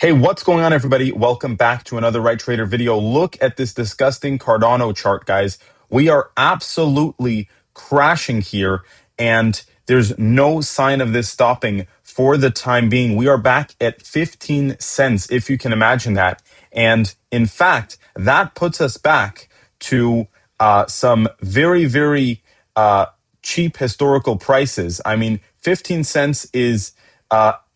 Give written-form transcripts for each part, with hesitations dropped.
Hey, what's going on, everybody? Welcome back to another Right Trader video. Look at this disgusting Cardano chart, guys. We are absolutely crashing here, and there's no sign of this stopping for the time being. We are back at 15 cents, if you can imagine that. And in fact, that puts us back to some very cheap historical prices. I mean, 15 cents is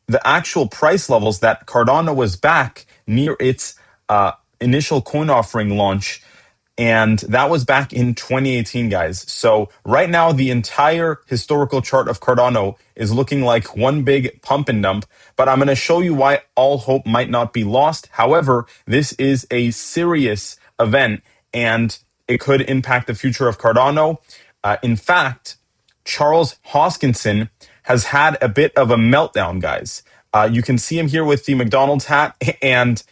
the actual price levels that Cardano was back near its initial coin offering launch. And that was back in 2018, guys. So right now, the entire historical chart of Cardano is looking like one big pump and dump. But I'm going to show you why all hope might not be lost. However, this is a serious event, and it could impact the future of Cardano. In fact, Charles Hoskinson has had a bit of a meltdown, guys. You can see him here with the McDonald's hat, and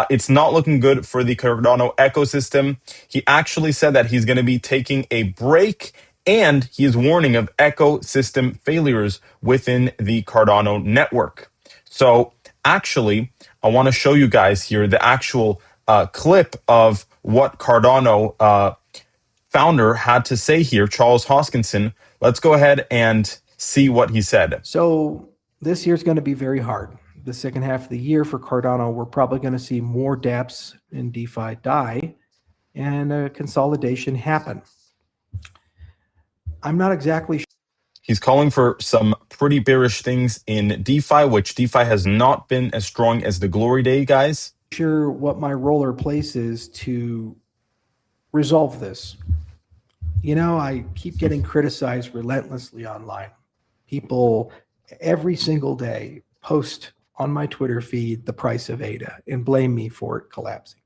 it's not looking good for the Cardano ecosystem. He actually said that he's going to be taking a break, and he is warning of ecosystem failures within the Cardano network. So actually, I want to show you guys here the actual clip of what Cardano founder had to say here, Charles Hoskinson. Let's go ahead and see what he said. So this year's going to be very hard. The second half of the year for Cardano, we're probably going to see more dApps in DeFi die and a consolidation happen. I'm not exactly sure. He's calling for some pretty bearish things in DeFi, which DeFi has not been as strong as the glory day, guys. Sure what my role or place is to resolve this. You know, I keep getting criticized relentlessly online. People every single day post on my Twitter feed the price of ADA and blame me for it collapsing.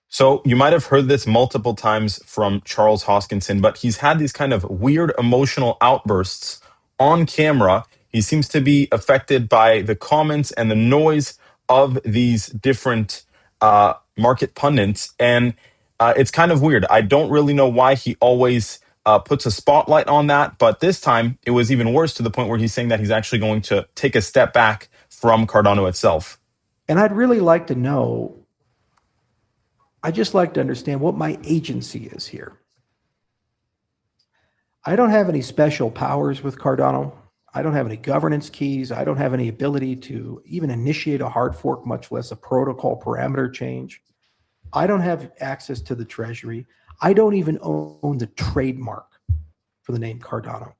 So you might have heard this multiple times from Charles Hoskinson, but he's had these kind of weird emotional outbursts on camera. He seems to be affected by the comments and the noise of these different market pundits, and it's kind of weird. I don't really know why he always puts a spotlight on that, but this time it was even worse, to the point where he's saying that he's actually going to take a step back from Cardano itself. And I'd really like to know, I just like to understand what my agency is here. I don't have any special powers with Cardano. I don't have any governance keys. I don't have any ability to even initiate a hard fork, much less a protocol parameter change. I don't have access to the treasury. I don't even own the trademark for the name Cardano.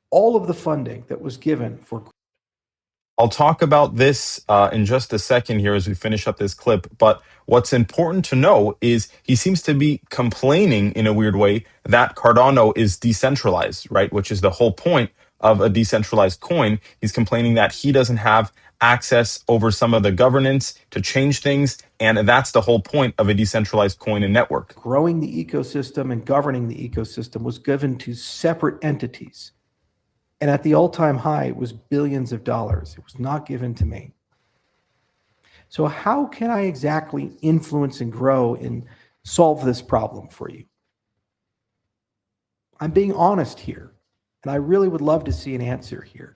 All of the funding that was given for... I'll talk about this in just a second here as we finish up this clip, but what's important to know is he seems to be complaining in a weird way that Cardano is decentralized, right? Which is the whole point of a decentralized coin. He's complaining that he doesn't have access over some of the governance to change things, and that's the whole point of a decentralized coin and network. Growing the ecosystem and governing the ecosystem was given to separate entities. And at the all-time high, it was billions of dollars. It was not given to me. So how can I exactly influence and grow and solve this problem for you? I'm being honest here, and I really would love to see an answer here.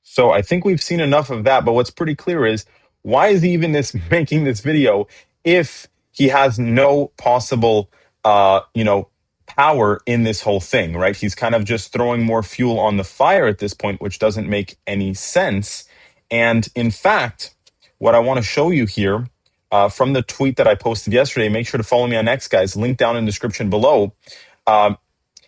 So I think we've seen enough of that, but what's pretty clear is, why is he even making this video if he has no possible, power in this whole thing, right? He's kind of just throwing more fuel on the fire at this point, which doesn't make any sense. And in fact, what I want to show you here from the tweet that I posted yesterday, make sure to follow me on X, guys, link down in the description below.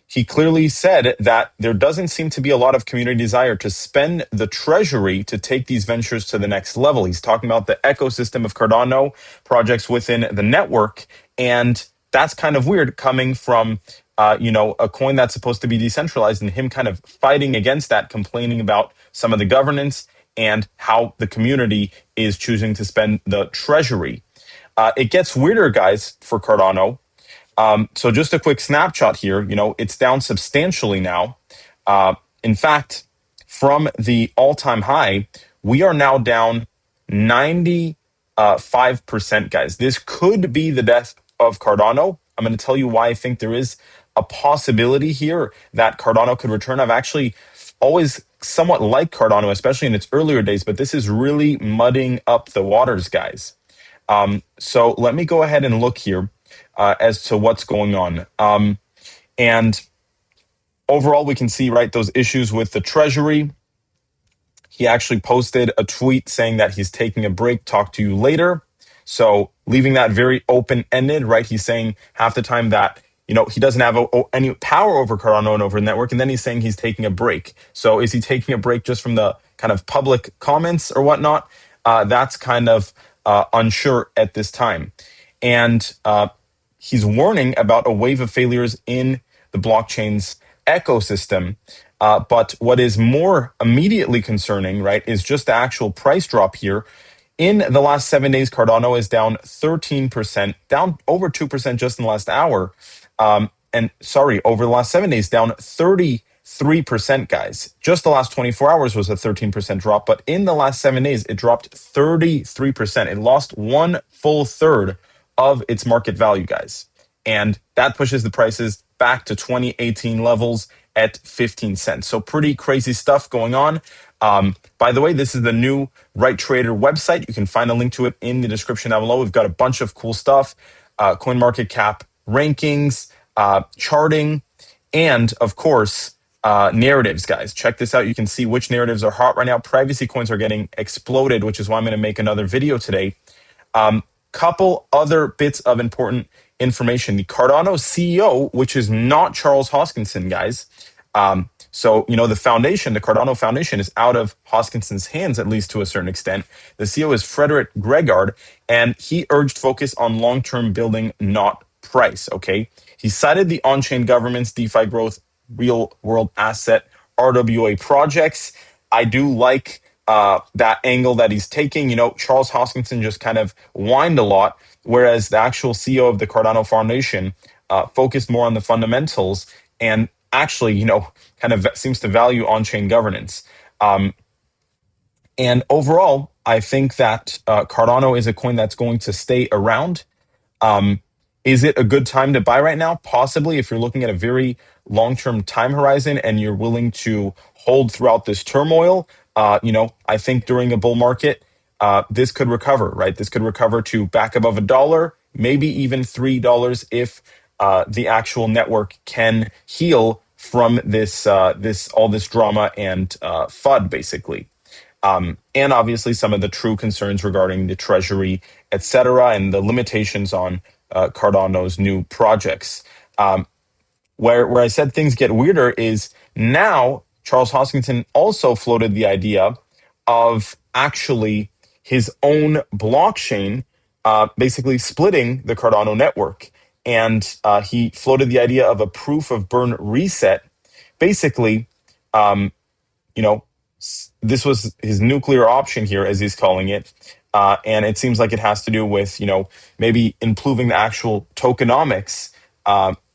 He clearly said that there doesn't seem to be a lot of community desire to spend the treasury to take these ventures to the next level. He's talking about the ecosystem of Cardano projects within the network, and that's kind of weird coming from a coin that's supposed to be decentralized, and him kind of fighting against that, complaining about some of the governance and how the community is choosing to spend the treasury. It gets weirder, guys, for Cardano. So just a quick snapshot here, it's down substantially now. In fact, from the all-time high, we are now down 95%, guys. This could be the death of Cardano. I'm going to tell you why I think there is a possibility here that Cardano could return. I've actually always somewhat like Cardano, especially in its earlier days, but this is really mudding up the waters, guys. So let me go ahead and look here as to what's going on. And overall, we can see, right, those issues with the Treasury. He actually posted a tweet saying that he's taking a break, talk to you later. So leaving that very open-ended, right? He's saying half the time that, he doesn't have any power over Cardano and over the network, and then he's saying he's taking a break. So is he taking a break just from the kind of public comments or whatnot? That's kind of unsure at this time. And he's warning about a wave of failures in the blockchain's ecosystem. But what is more immediately concerning, right, is just the actual price drop here. In the last 7 days, Cardano is down 13%, down over 2% just in the last hour. Over the last 7 days, down 33%, guys. Just the last 24 hours was a 13% drop, but in the last 7 days, it dropped 33%. It lost one full third of its market value, guys. And that pushes the prices back to 2018 levels at 15 cents. So pretty crazy stuff going on. By the way, this is the new Right Trader website. You can find a link to it in the description down below. We've got a bunch of cool stuff, CoinMarketCap rankings, charting, and of course, narratives, guys. Check this out. You can see which narratives are hot right now. Privacy coins are getting exploded, which is why I'm going to make another video today. Couple other bits of important information. The Cardano CEO, which is not Charles Hoskinson, guys. The foundation, the Cardano Foundation, is out of Hoskinson's hands, at least to a certain extent. The CEO is Frederick Gregard, and he urged focus on long-term building, not price, okay? He cited the on-chain government's DeFi growth, real-world asset, RWA projects. I do like that angle that he's taking. Charles Hoskinson just kind of whined a lot, whereas the actual CEO of the Cardano Foundation focused more on the fundamentals and actually, kind of seems to value on-chain governance. And overall, I think that Cardano is a coin that's going to stay around. Is it a good time to buy right now? Possibly, if you're looking at a very long-term time horizon and you're willing to hold throughout this turmoil. I think during a bull market, this could recover, right? This could recover to back above $1, maybe even $3 if the actual network can heal from all this drama and FUD, basically. And obviously some of the true concerns regarding the treasury, etc., and the limitations on Cardano's new projects. Where I said things get weirder is now Charles Hoskinson also floated the idea of actually his own blockchain, basically splitting the Cardano network. And he floated the idea of a proof of burn reset. Basically, this was his nuclear option here, as he's calling it. And it seems like it has to do with, maybe improving the actual tokenomics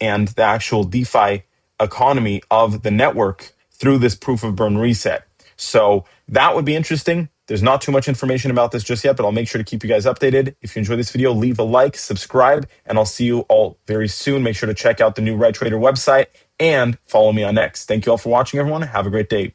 and the actual DeFi economy of the network through this proof of burn reset. So that would be interesting. There's not too much information about this just yet, but I'll make sure to keep you guys updated. If you enjoyed this video, leave a like, subscribe, and I'll see you all very soon. Make sure to check out the new Right Trader website and follow me on X. Thank you all for watching, everyone. Have a great day.